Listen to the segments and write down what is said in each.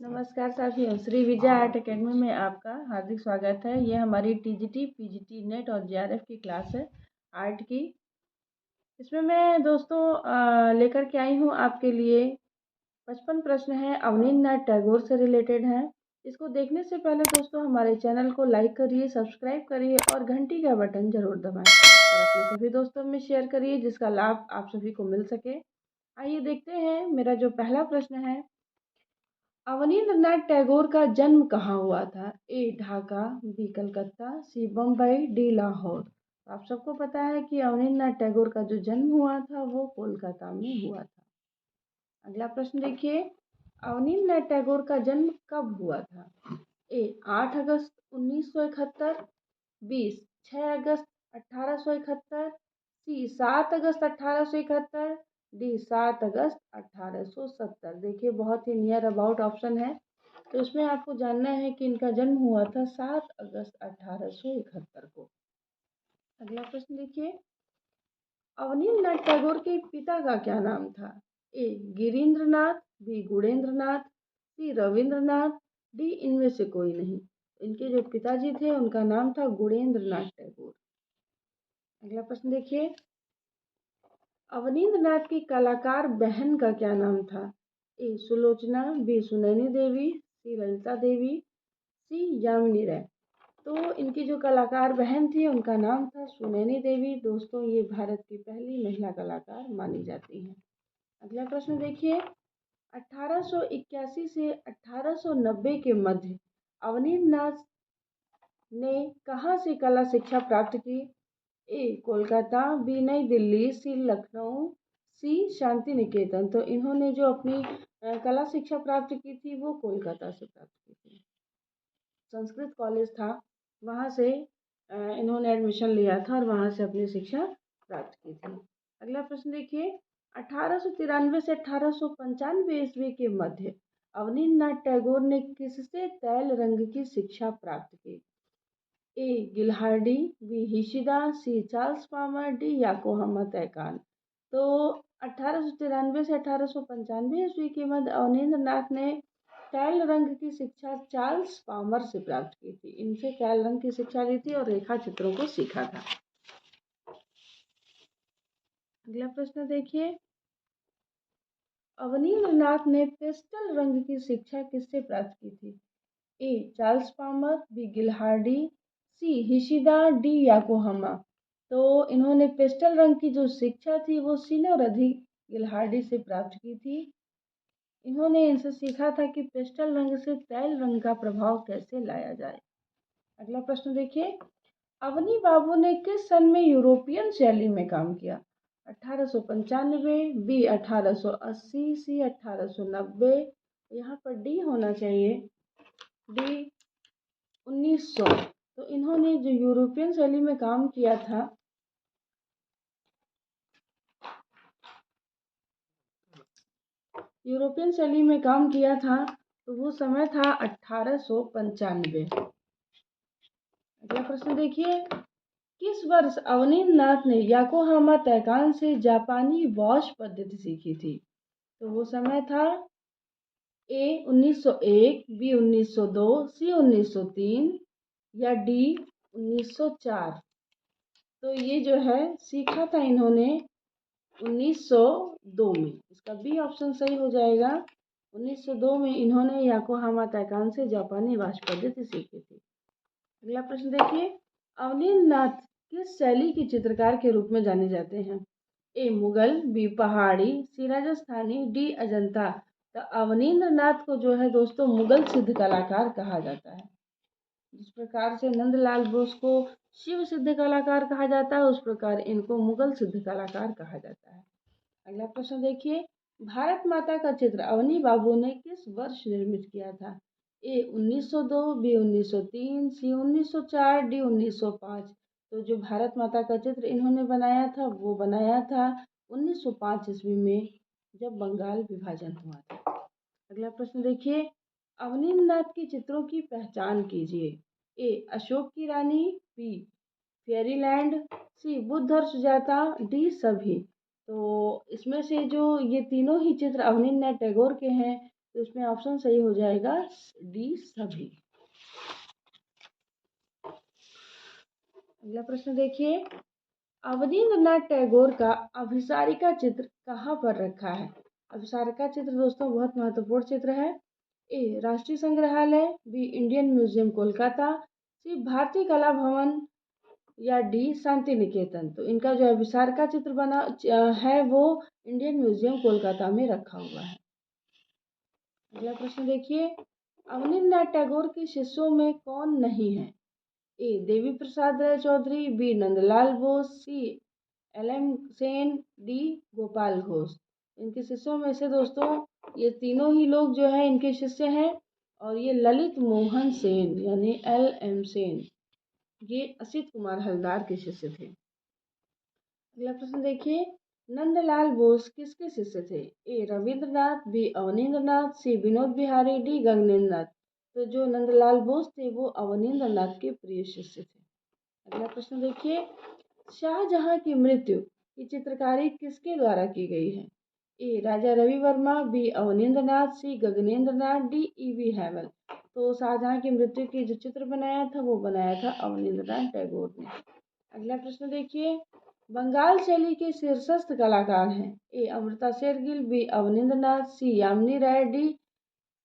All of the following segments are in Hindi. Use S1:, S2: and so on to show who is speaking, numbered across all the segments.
S1: नमस्कार साथियों, श्री विजय आर्ट एकेडमी में आपका हार्दिक स्वागत है। ये हमारी टीजीटी, पीजीटी, नेट और जेआरएफ की क्लास है आर्ट की। इसमें मैं दोस्तों लेकर के आई हूँ आपके लिए 55 प्रश्न हैं, अवनींद्रनाथ टैगोर से रिलेटेड हैं। इसको देखने से पहले दोस्तों हमारे चैनल को लाइक करिए, सब्सक्राइब करिए और घंटी का बटन जरूर दबाएं और अपने सभी दोस्तों में शेयर करिए जिसका लाभ आप सभी को मिल सके। आइए देखते हैं, मेरा जो पहला प्रश्न है, अवनींद्रनाथ टैगोर का जन्म कहाँ हुआ था? ए ढाका, बी कलकत्ता, सी बम्बई, डी लाहौर। तो आप सबको पता है कि अवनींद्रनाथ टैगोर का जो जन्म हुआ था वो कोलकाता में हुआ था। अगला प्रश्न देखिए, अवनींद्रनाथ टैगोर का जन्म कब हुआ था? ए 8 अगस्त 1971, बी 6 अगस्त 1871, सी 7 अगस्त 1871, डी 7 अगस्त 1870। देखिए बहुत ही नियर अबाउट ऑप्शन है, तो इसमें आपको जानना है कि इनका जन्म हुआ था 7 अगस्त 1871 को। अगला प्रश्न देखिए, अवनींद्रनाथ टैगोर के पिता का क्या नाम था? ए गिरीन्द्रनाथ, बी गुणेन्द्रनाथ, सी रविंद्रनाथ, डी इनमें से कोई नहीं। इनके जो पिताजी थे उनका नाम था गुणेन्द्रनाथ टैगोर। अगला प्रश्न देखिए, अवनींद्रनाथ की कलाकार बहन का क्या नाम था? ए सुलोचना, बी सुनैनी देवी, सी ललिता देवी, सी यामिनी राय। तो इनकी जो कलाकार बहन थी उनका नाम था सुनैनी देवी। दोस्तों ये भारत की पहली महिला कलाकार मानी जाती हैं। अगला प्रश्न देखिए, 1881 से 1890 के मध्य अवनींद्रनाथ ने कहाँ से कला शिक्षा प्राप्त की? ए कोलकाता, बी नई दिल्ली, सी लखनऊ, सी शांति निकेतन। तो इन्होंने जो अपनी कला शिक्षा प्राप्त की थी वो कोलकाता से प्राप्त की थी। संस्कृत कॉलेज था, वहाँ से इन्होंने एडमिशन लिया था और वहाँ से अपनी शिक्षा प्राप्त की थी। अगला प्रश्न देखिए, 1893 से 1895 ईस्वी के मध्य अवनींद्रनाथ टैगोर ने किससे तैल रंग की शिक्षा प्राप्त की? A Gilhardi, B Hishida, C Charles Palmer, D Yokohama Taikan. तो 1893 से 1895 ईस्वी के मध्य अवनींद्रनाथ ने तैल रंग की शिक्षा चार्ल्स पामर से प्राप्त की थी। इनसे तैल रंग की शिक्षा ली थी और रेखा चित्रों को सीखा था। अगला प्रश्न देखिए, अवनींद्रनाथ ने पेस्टल रंग की शिक्षा किससे प्राप्त की थी? A Charles Palmer, B Gilhardi, C Hishida, D Yokohama. तो इन्होंने पेस्टल रंग की जो शिक्षा थी वो सिनोरधी गिल्हार्डी से प्राप्त की थी। इन्होंने इनसे सीखा था कि पेस्टल रंग से तैल रंग का प्रभाव कैसे लाया जाए। अगला प्रश्न देखिए, अवनी बाबू ने किस सन में यूरोपियन शैली में काम किया? 1895, बी 1880, सी 1890। यहाँ पर डी होना चाहिए, डी 1900। तो इन्होंने जो यूरोपियन शैली में काम किया था तो वो समय था 1895। अगला प्रश्न देखिए, किस वर्ष अवनींद्रनाथ ने याकोहामा तैकान से जापानी वॉश पद्धति सीखी थी? तो वो समय था ए 1901, बी 1902, सी 1903 या डी 1904। तो ये जो है सीखा था इन्होंने 1902 में। इसका बी ऑप्शन सही हो जाएगा। 1902 में इन्होंने याकोहामा तैकान से जापानी वॉश पद्धति सीखी थी। अगला प्रश्न देखिए, अवनींद्रनाथ किस शैली के चित्रकार के रूप में जाने जाते हैं? ए मुगल, बी पहाड़ी, सी राजस्थानी, डी अजंता। तो अवनींद्रनाथ को जो है दोस्तों मुगल सिद्ध कलाकार कहा जाता है। जिस प्रकार से नंदलाल बोस को शिव सिद्ध कलाकार कहा जाता है उस प्रकार इनको मुगल सिद्ध कलाकार कहा जाता है। अगला प्रश्न देखिए, भारत माता का चित्र अवनी बाबू ने किस वर्ष निर्मित किया था? ए 1902, बी 1903, सी 1904, डी 1905। तो जो भारत माता का चित्र इन्होंने बनाया था वो बनाया था 1905 ईस्वी में, जब बंगाल विभाजन हुआ था। अगला प्रश्न देखिए, अवनींद्रनाथ के चित्रों की पहचान कीजिए। ए अशोक की रानी, बी फेयरीलैंड, सी बुद्ध और सुजाता, डी सभी। तो इसमें से जो ये तीनों ही चित्र अवनींद्रनाथ टैगोर के हैं तो इसमें ऑप्शन सही हो जाएगा डी सभी। अगला प्रश्न देखिए, अवनींद्रनाथ टैगोर का अभिसारिका चित्र कहाँ पर रखा है? अभिसारिका चित्र दोस्तों बहुत महत्वपूर्ण चित्र है। ए राष्ट्रीय संग्रहालय, बी इंडियन म्यूजियम कोलकाता, सी भारतीय कला भवन या डी शांति निकेतन। तो इनका जो अभिसारिका चित्र बना है वो इंडियन म्यूजियम कोलकाता में रखा हुआ है। अगला प्रश्न देखिए, अवनींद्रनाथ टैगोर के शिष्यों में कौन नहीं है? ए देवी प्रसाद राय चौधरी, बी नंदलाल बोस, सी एल.एम. सेन, डी गोपाल घोष। इनके शिष्यों में से दोस्तों ये तीनों ही लोग जो है इनके शिष्य हैं, और ये ललित मोहन सेन यानी एल.एम. सेन, ये असित कुमार हलदार के शिष्य थे। अगला प्रश्न देखिए, नंदलाल बोस किसके शिष्य थे? ए रविंद्रनाथ, बी अवनींद्रनाथ, सी विनोद बिहारी, डी गगनेंद्रनाथ। तो जो नंदलाल बोस थे वो अवनींद्रनाथ के प्रिय शिष्य थे। अगला प्रश्न देखिए, शाहजहां की मृत्यु की चित्रकारी किसके द्वारा की गई है? ए राजा रवि वर्मा, बी अवनींद्रनाथ, सी गगनेंद्रनाथ, डी ई.वी. हैवल। तो शाहजहां की मृत्यु की जो चित्र बनाया था वो बनाया था अवनींद्रनाथ टैगोर ने। अगला प्रश्न देखिए, बंगाल शैली के शीर्षस्थ कलाकार हैं? ए अमृता शेरगिल, बी अवनींद्रनाथ, सी यामिनी राय, डी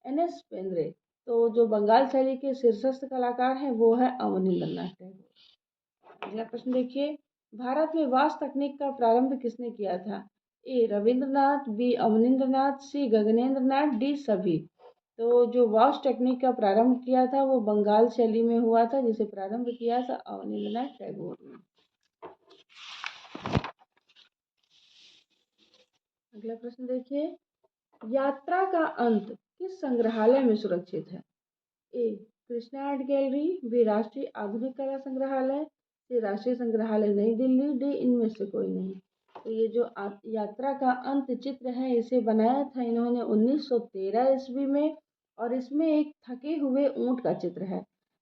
S1: एन.एस. पेंद्रे। तो जो बंगाल शैली के शीर्षस्थ कलाकार हैं वो है अवनींद्रनाथ टैगोर। अगला प्रश्न देखिए, भारत में वास्तु तकनीक का प्रारंभ किसने किया था? ए रविंद्रनाथ, बी अवनींद्रनाथ, सी गगनेंद्रनाथ, डी सभी। तो जो वास्तु टेक्निक का प्रारंभ किया था वो बंगाल शैली में हुआ था, जिसे प्रारंभ किया था अवनींद्रनाथ टैगोर ने। अगला प्रश्न देखिए, यात्रा का अंत किस संग्रहालय में सुरक्षित है? ए कृष्णा आर्ट गैलरी, बी राष्ट्रीय आधुनिक कला संग्रहालय, सी राष्ट्रीय संग्रहालय नई दिल्ली, डी इनमें से कोई नहीं। तो ये जो यात्रा का अंत चित्र है इसे बनाया था इन्होंने 1913 ईस्वी में, और इसमें एक थके हुए ऊंट का चित्र है।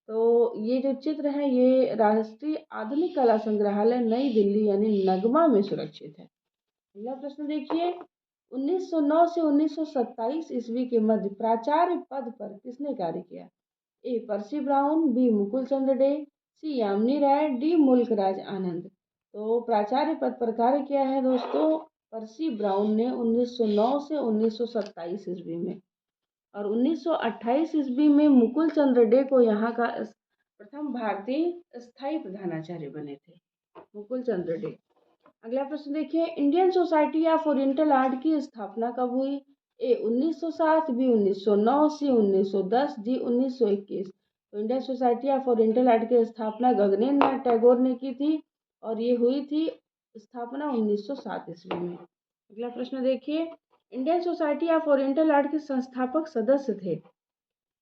S1: तो ये जो चित्र है ये राष्ट्रीय आधुनिक कला संग्रहालय नई दिल्ली यानी नगमा में सुरक्षित है। अगला प्रश्न देखिए, 1909 से 1927 ईस्वी के मध्य प्राचार्य पद पर किसने कार्य किया? ए पर्सी ब्राउन, बी मुकुल चंद्र डे, सी यामिनी राय, डी मुल्कराज आनंद। तो प्राचार्य पद पर कार्य किया है दोस्तों पर्सी ब्राउन ने 1909 से 1927 ईस्वी में, और 1928 ईस्वी में मुकुल चंद्र डे को यहाँ का प्रथम भारतीय स्थायी प्रधानाचार्य बने थे, मुकुल चंद्र डे। अगला प्रश्न देखिए, Indian society of oriental art की स्थापना कब हुई? ए 1907, बी 1909, सी 1910, डी 1921। तो Indian society of oriental art की स्थापना गगनेंद्रनाथ टैगोर ने की थी, और ये हुई थी स्थापना 1907 ईस्वी में। अगला प्रश्न देखिए, Indian society of oriental art के संस्थापक सदस्य थे?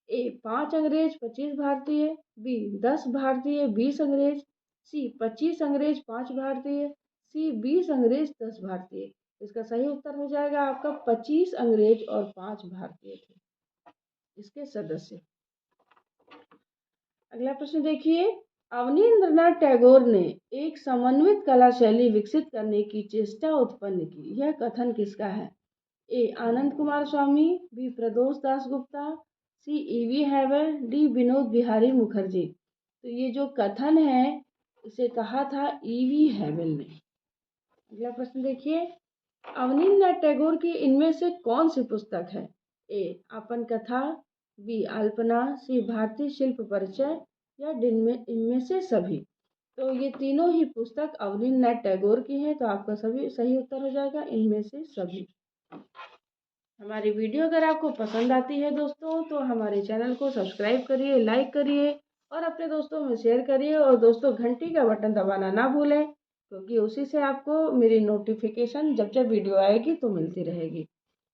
S1: ए 5 अंग्रेज 25 भारतीय, बी 10 भारतीय 20 अंग्रेज, सी 25 अंग्रेज 5 भारतीय, सी 20 अंग्रेज 10 भारतीय। इसका सही उत्तर हो जाएगा आपका 25 अंग्रेज और 5 भारतीय थे इसके सदस्य। अगला प्रश्न देखिए, अवनींद्रनाथ टैगोर ने एक समन्वित कला शैली विकसित करने की चेष्टा उत्पन्न की, यह कथन किसका है? A Ananda Coomaraswamy, B Pradosh Dasgupta, C EV. Havell, D Vinod Bihari Mukherjee. तो ये जो कथन है इसे कहा था ई.वी. हैवल ने। अगला प्रश्न देखिए, अवनींद्रनाथ टैगोर की इनमें से कौन सी पुस्तक है? ए आपन कथा, बी अल्पना, सी भारतीय शिल्प परिचय, या इनमें से सभी। तो ये तीनों ही पुस्तक अवनींद्रनाथ टैगोर की हैं, तो आपका सभी सही उत्तर हो जाएगा इनमें से सभी। हमारी वीडियो अगर आपको पसंद आती है दोस्तों तो हमारे चैनल को सब्सक्राइब करिए, लाइक करिए और अपने दोस्तों में शेयर करिए, और दोस्तों घंटी का बटन दबाना ना भूलें, क्योंकि उसी से आपको मेरी नोटिफिकेशन जब जब वीडियो आएगी तो मिलती रहेगी।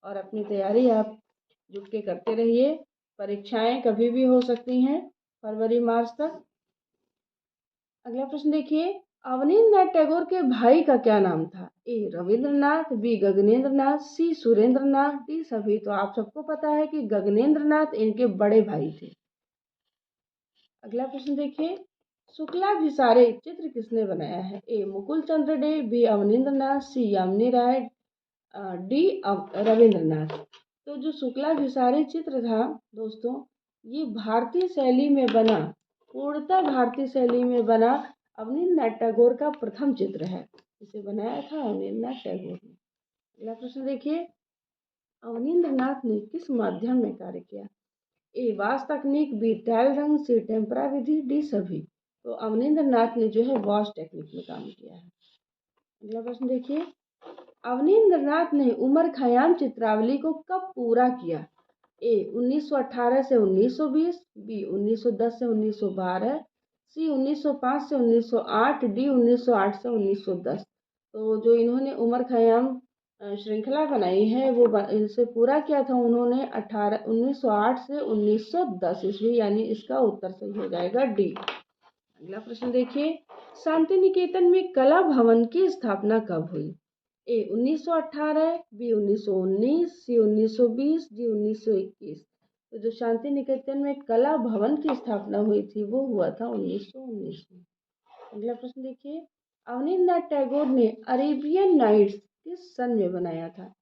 S1: और अपनी तैयारी आप जुट के करते रहिए, परीक्षाएं कभी भी हो सकती हैं फरवरी मार्च तक। अगला प्रश्न देखिए, अवनींद्रनाथ टैगोर के भाई का क्या नाम था? ए रविंद्रनाथ, बी गगनेंद्रनाथ, सी सुरेंद्रनाथ, डी सभी। तो आप सबको पता है कि गगनेंद्रनाथ इनके बड़े भाई थे। अगला प्रश्न देखिए, शुक्लाभिसारे चित्र किसने बनाया है? ए मुकुल चंद्र डे, बी अवनींद्रनाथ, सी यामिनी राय, डी रविंद्रनाथ। तो जो शुक्ला भिसारी चित्र था दोस्तों, ये भारतीय शैली में बना, पूर्णतः भारतीय शैली में बना अवनींद्रनाथ टैगोर का प्रथम चित्र है। इसे बनाया था अवनींद्रनाथ टैगोर ने। अगला प्रश्न देखिए, अवनींद्रनाथ ने किस माध्यम में कार्य किया? ए वाश तकनीक, बी टैल रंग, सी टेम्परा विधि, डी सभी। तो अवनींद्रनाथ ने जो है वाश टेक्निक में काम किया है। अगला प्रश्न देखिए, अवनींद्रनाथ ने उमर खयाम चित्रावली को कब पूरा किया? ए 1918 से 1920, बी 1910 से 1912, सी 1905 से 1908, डी 1908 से 1910। तो जो इन्होंने उमर खयाम श्रृंखला बनाई है वो इनसे पूरा किया था उन्होंने 1908 से 1910 ईस्वी, यानी इसका उत्तर सही हो जाएगा डी। अगला प्रश्न देखिए, शांति निकेतन में कला भवन की स्थापना कब हुई? ए 1918, बी 1919, सी 1920, डी 1921। तो जो शांति निकेतन में कला भवन की स्थापना हुई थी वो हुआ था 1919 में। अगला प्रश्न देखिए, अवनींद्रनाथ टैगोर ने अरेबियन नाइट्स किस सन में बनाया था?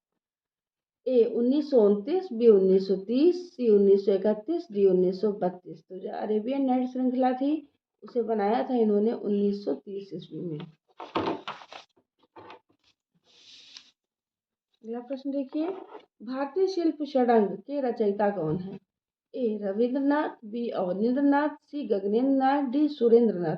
S1: ए 1929, बी 1930, सी 1931, डी 1932। तो जो अरेबियन नाइट श्रृंखला थी उसे बनाया था इन्होंने 1930 ईस्वी में। अगला प्रश्न देखिए, भारतीय शिल्प षडंग के रचयिता कौन है? ए रविंद्रनाथ, बी अवनींद्रनाथ, सी गगनेंद्रनाथ, डी सुरेंद्रनाथ।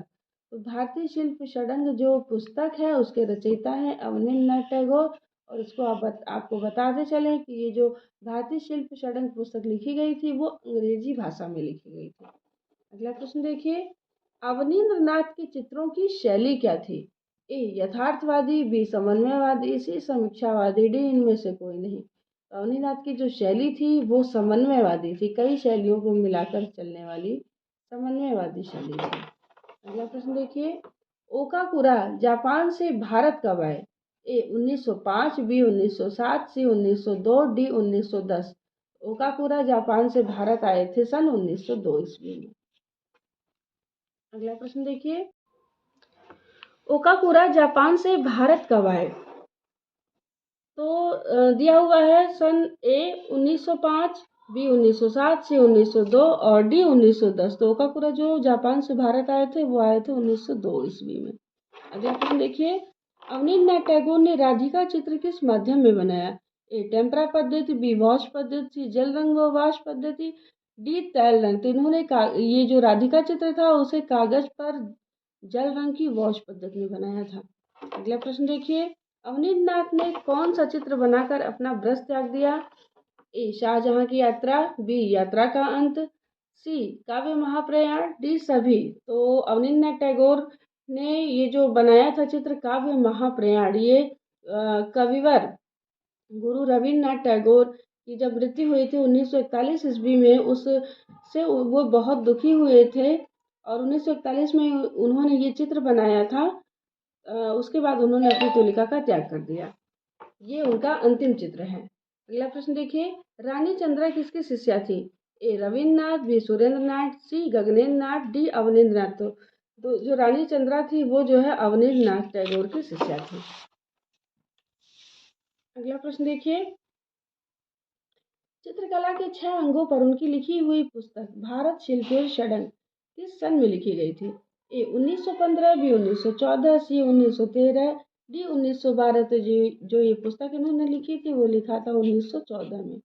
S1: तो भारतीय शिल्प षडंग जो पुस्तक है उसके रचयिता हैं अवनींद्रनाथ टैगोर। और इसको आपको बताते चलें कि ये जो भारतीय शिल्प षडंग पुस्तक लिखी गई थी वो अंग्रेजी भाषा में लिखी गई थी। अगला प्रश्न देखिए, अवनींद्रनाथ के चित्रों की शैली क्या थी? ए यथार्थवादी, बी समन्वयवादी, सी समीक्षावादी, डी इनमें से कोई नहीं। अवनीनाथ की जो शैली थी वो समन्वयवादी थी, कई शैलियों को मिलाकर चलने वाली समन्वयवादी शैली थी। अगला प्रश्न देखिए, ओकाकुरा जापान से भारत कब आए? ए 1905, बी 1907, सी 1902, डी 1910। ओकाकुरा जापान से भारत आए थे सन 1902 ईस्वी में। अगला प्रश्न देखिए, ओकाकुरा जापान से भारत कब आए? तो दिया हुआ है सन ए 1905, बी 1907, सी 1902 और डी 1910। तो ओकाकुरा जो जापान से भारत आए थे वो आए थे 1902 ईस्वी में। अगला प्रश्न देखिए, अवनींद्रनाथ टैगोर ने राधिका चित्र किस माध्यम में बनाया? ए टेम्परा पद्धति, बी वॉश पद्धति, जल रंग व वाश पद्धति, डी तैल रंग। तो इन्होंने ये जो राधिका चित्र था उसे कागज पर जल रंग की वॉश पद्धति में बनाया था। अगला प्रश्न देखिए, अवनींद्रनाथ ने कौन सा चित्र बनाकर अपना ब्रश त्याग दिया? ए शाहजहां की यात्रा, बी यात्रा का अंत, सी काव्य महाप्रयाण, डी सभी। तो अवनींद्रनाथ टैगोर ने ये जो बनाया था चित्र काव्य महाप्रयाण, ये कविवर गुरु रविन्द्रनाथ टैगोर की जब मृत्यु हुई थी 1941 ईस्वी में, उससे वो बहुत दुखी हुए थे और 1941 में उन्होंने ये चित्र बनाया था। उसके बाद उन्होंने अपनी तुलिका का त्याग कर दिया। ये उनका अंतिम चित्र है। अगला प्रश्न देखिए, रानी चंद्रा किसकी शिष्या थी? ए रविन्द्रनाथ, बी सुरेंद्रनाथ, सी गगनेंद्रनाथ, डी अवनींद्रनाथ। तो जो रानी चंद्रा थी वो जो है अवनींद्रनाथ टैगोर की शिष्या थी। अगला प्रश्न देखिए, चित्रकला के 6 अंगों पर उनकी लिखी हुई पुस्तक भारत शिल्पेर षडंग किस सन में लिखी गई थी? ए 1915, बी 1914, सी 1913, डी 1912। तो जो ये पुस्तक इन्होंने लिखी थी वो लिखा था 1914 में।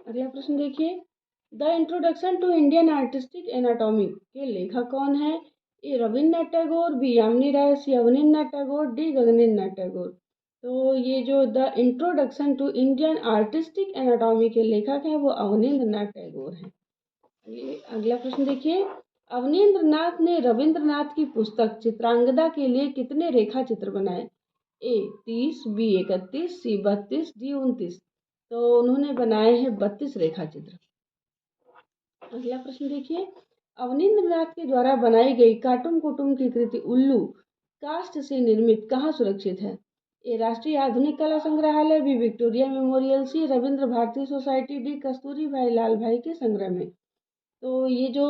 S1: अगला प्रश्न देखिए, the introduction to Indian artistic anatomy के लेखक कौन है? A Rabindranath Tagore, B Yamini Roy, C Abanindranath Tagore, D Gaganendranath Tagore. तो ये जो the introduction to Indian artistic anatomy के लेखक हैं वो अवनींद्रनाथ टैगोर हैं। अगला प्रश्न देखिए, अवनींद्रनाथ ने रविंद्रनाथ की पुस्तक चित्रांगदा के लिए कितने रेखा चित्र बनाए? ए 30, बी 31, सी 32, डी 29। तो उन्होंने बनाए हैं 32 रेखा चित्र। अगला प्रश्न देखिए, अवनींद्रनाथ के द्वारा बनाई गई काटुम कुटुम की कृति उल्लू काष्ठ से निर्मित कहाँ सुरक्षित है? ए राष्ट्रीय आधुनिक कला संग्रहालय, बी विक्टोरिया मेमोरियल, सी रविंद्र भारती सोसाइटी, डी कस्तूरी भाई लाल भाई के संग्रह में। तो ये जो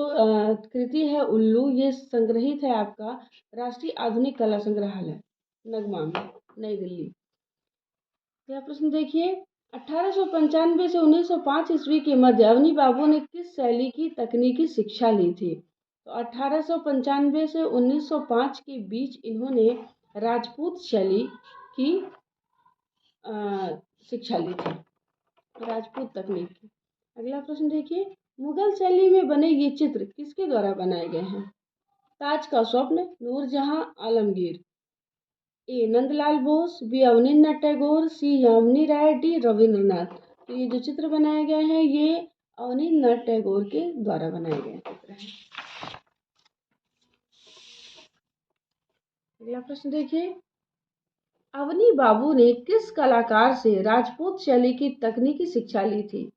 S1: कृति है उल्लू, ये संग्रहित है आपका राष्ट्रीय आधुनिक कला संग्रहालय नगमा में, नई दिल्ली। यह प्रश्न देखिए, 1895 से 1905 ईस्वी के मध्य अवनी बाबू ने किस शैली की तकनीकी शिक्षा ली थी? तो 1895 से 1905 के बीच इन्होंने राजपूत शैली की शिक्षा ली थी, राजपूत तकनीक की। अगला प्रश्न देखिए, मुगल शैली में बने ये चित्र किसके द्वारा बनाए गए हैं? ताज का स्वप्न, नूरजहां, आलमगीर। ए नंदलाल बोस, बी अवनींद्रनाथ टैगोर, सी यामिनी राय, डी रविंद्रनाथ। तो ये जो चित्र बनाए गए हैं ये अवनींद्रनाथ टैगोर के द्वारा बनाए गए चित्र हैं। अगला प्रश्न देखिए, अवनी बाबू ने किस कलाकार से राजपूत शैली की तकनीकी शिक्षा ली थी?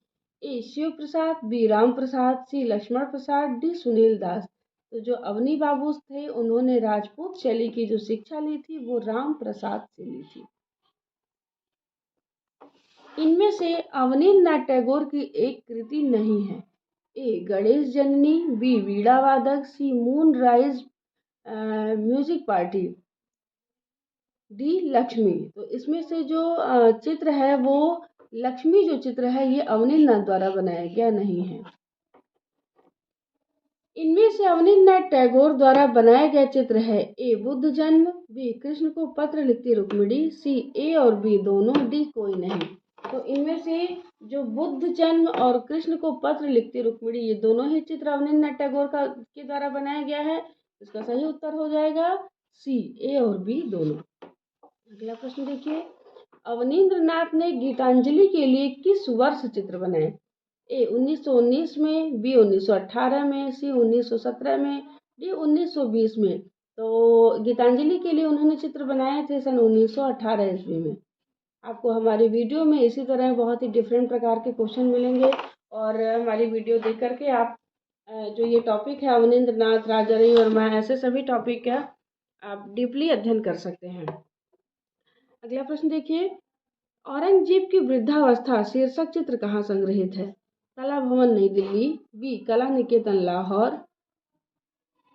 S1: ए शिव प्रसाद, बी राम प्रसाद, सी लक्ष्मण प्रसाद, डी सुनील दास। तो जो अवनी बाबू थे उन्होंने राजपूत शैली की जो शिक्षा ली थी वो राम प्रसाद से ली थी। इनमें से अवनींद्रनाथ टैगोर की एक कृति नहीं है। ए गणेश जननी, बी वीणा वादक, C moon rise music party, D Lakshmi. तो इसमें से जो चित्र है वो लक्ष्मी जो चित्र है ये अवनींद्रनाथ द्वारा बनाया गया नहीं है। इनमें से अवनींद्रनाथ टैगोर द्वारा बनाया गया चित्र है ए बुद्ध जन्म, बी कृष्ण को पत्र लिखती रुक्मिणी, सी ए और बी दोनों, डी कोई नहीं। तो इनमें से जो बुद्ध जन्म और कृष्ण को पत्र लिखती रुक्मिणी ये दोनों ही चित्र अवनींद्रनाथ टैगोर के द्वारा बनाया गया है। इसका सही उत्तर हो जाएगा सी, ए और बी दोनों। अगला प्रश्न देखिए, अवनींद्रनाथ ने गीतांजलि के लिए किस वर्ष चित्र बनाए? ए 1919 में, बी 1918 में, सी 1917 में, डी 1920 में। तो गीतांजलि के लिए उन्होंने चित्र बनाए थे सन 1918 ईस्वी में। आपको हमारी वीडियो में इसी तरह बहुत ही डिफरेंट प्रकार के क्वेश्चन मिलेंगे और हमारी वीडियो देख करके आप जो ये टॉपिक है अवनींद्रनाथ, राजा रविवर्मा, ऐसे सभी टॉपिक का आप डीपली अध्ययन कर सकते हैं। अगला प्रश्न देखिए, औरंगजेब की वृद्धावस्था शीर्षक चित्र कहाँ संग्रहित है? कला भवन नई दिल्ली, बी कला निकेतन लाहौर,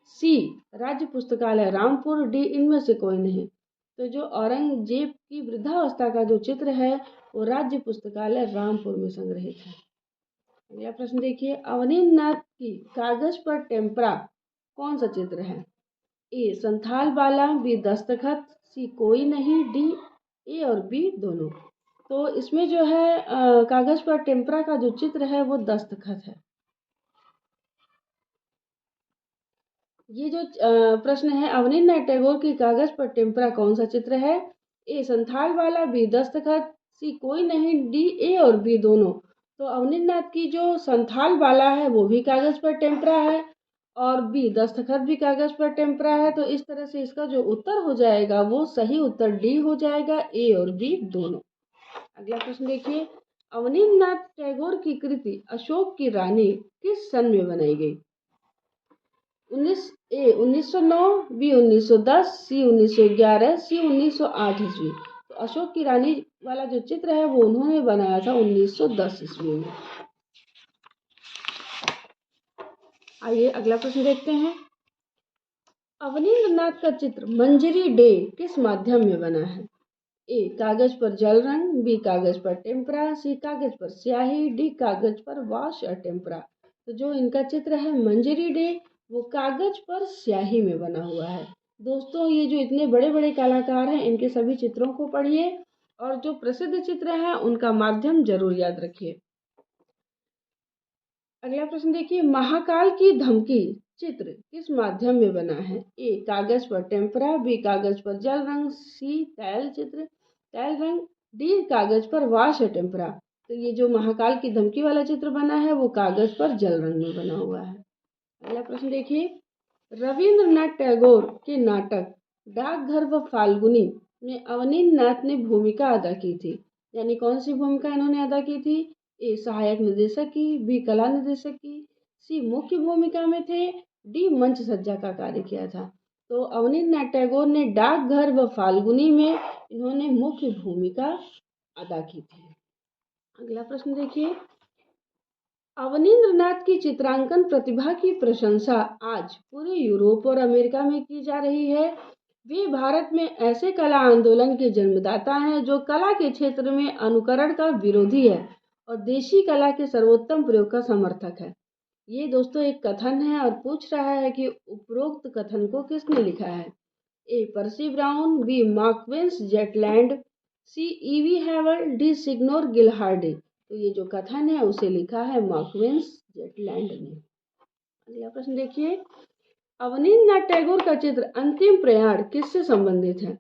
S1: सी राज्य पुस्तकालय रामपुर, डी इनमें से कोई नहीं। तो जो औरंगजेब की वृद्धावस्था का जो चित्र है वो राज्य पुस्तकालय रामपुर में संग्रहित है। अगला प्रश्न देखिए, अवनींद्रनाथ की कागज पर टेम्परा कौन सा चित्र है? ए संथाल बाला, बी दस्तखत, सी कोई नहीं, डी ए और बी दोनों। तो इसमें जो है कागज पर टेम्परा का जो चित्र है वो दस्तखत है। ये जो प्रश्न है, अवनींद्रनाथ टैगोर की कागज पर टेम्परा कौन सा चित्र है? ए संथाल वाला, बी दस्तखत, सी कोई नहीं, डी ए और बी दोनों। तो अवनींद्रनाथ की जो संथाल वाला है वो भी कागज पर टेम्परा है और बी दस्तखत भी कागज पर टेम्परा है। तो इस तरह से इसका जो उत्तर हो जाएगा वो सही उत्तर डी हो जाएगा, ए और बी दोनों। अगला प्रश्न देखिए, अवनींद्रनाथ टैगोर की कृति अशोक की रानी किस सन में बनाई गई? 1909, बी 1910, सी 1911, सी 1908 ईस्वी। तो अशोक की रानी वाला जो चित्र है वो उन्होंने बनाया था 1910 ईस्वी में। आइए अगला प्रश्न देखते हैं, अवनींद्रनाथ का चित्र मंजरी डे किस माध्यम में बना है? ए कागज पर जल रंग, बी कागज पर टेम्परा, सी कागज पर स्याही, डी कागज पर वॉश और टेम्परा। तो जो इनका चित्र है मंजरी डे वो कागज पर स्याही में बना हुआ है। दोस्तों ये जो इतने बड़े बड़े कलाकार हैं इनके सभी चित्रों को पढ़िए और जो प्रसिद्ध चित्र हैं उनका माध्यम जरूर याद रखिए। अगला प्रश्न देखिए, महाकाल की धमकी चित्र किस माध्यम में बना है? ए कागज पर टेम्परा, बी कागज पर जल रंग, सी तैल रंग, डी कागज पर वॉश और टेम्परा। तो ये जो महाकाल की धमकी वाला चित्र बना है वो कागज पर जल रंग में बना हुआ है। अगला प्रश्न देखिए, रविंद्रनाथ टैगोर के नाटक डाकघर व फाल्गुनी में अवनींद्रनाथ ने भूमिका अदा की थी, यानी कौन सी भूमिका इन्होंने अदा की थी? ए सहायक निर्देशक की, बी कला निर्देशक की, सी मुख्य भूमिका में थे, डी मंच सज्जा का कार्य किया था। तो अवनींद्रनाथ टैगोर ने डाकघर व फाल्गुनी में इन्होंने मुख्य भूमिका अदा की थी। अगला प्रश्न देखिए, अवनींद्रनाथ की चित्रांकन प्रतिभा की प्रशंसा आज पूरे यूरोप और अमेरिका में की जा रही है।
S2: वे भारत में ऐसे कला आंदोलन के जन्मदाता हैं जो कला के क्षेत्र में अनुकरण का विरोधी है और देशी कला के सर्वोत्तम प्रयोग का समर्थक है। ये दोस्तों एक कथन है और पूछ रहा है कि उपरोक्त कथन को किसने लिखा है। A Percy Brown, B Marquess Zetland, C EV Havell, D Signor Gilhardi. तो ये जो कथन है उसे लिखा है मार्क्वेस जेटलैंड ने। अगला प्रश्न देखिए, अवनींद्रनाथ टैगोर का चित्र अंतिम प्रयाण किससे संबंधित है।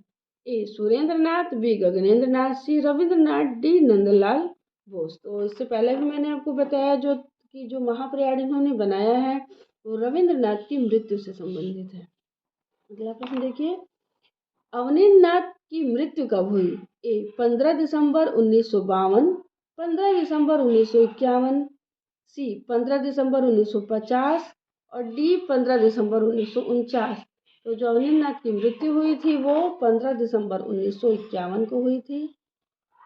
S2: ए सुरेंद्रनाथ, बी गगनेंद्रनाथ, सी रविंद्रनाथ, डी नंदलाल बोस। तो इससे पहले भी मैंने आपको बताया जो महाप्रयाण इन्होंने बनाया है वो रविंद्रनाथ की मृत्यु से संबंधित है। अगला प्रश्न देखिए, अवनींद्रनाथ की मृत्यु कब हुई। ए 15 दिसंबर 1952, 15 दिसंबर 1951, सी 15 दिसंबर 1950 और डी 15 दिसंबर 1949। तो जो अवनींद्रनाथ की मृत्यु हुई थी वो 15 दिसंबर 1951 को हुई थी।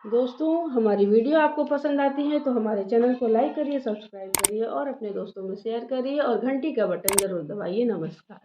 S2: दोस्तों हमारी वीडियो आपको पसंद आती है तो हमारे चैनल को लाइक करिए, सब्सक्राइब करिए और अपने दोस्तों में शेयर करिए और घंटी का बटन जरूर दबाइए। नमस्कार।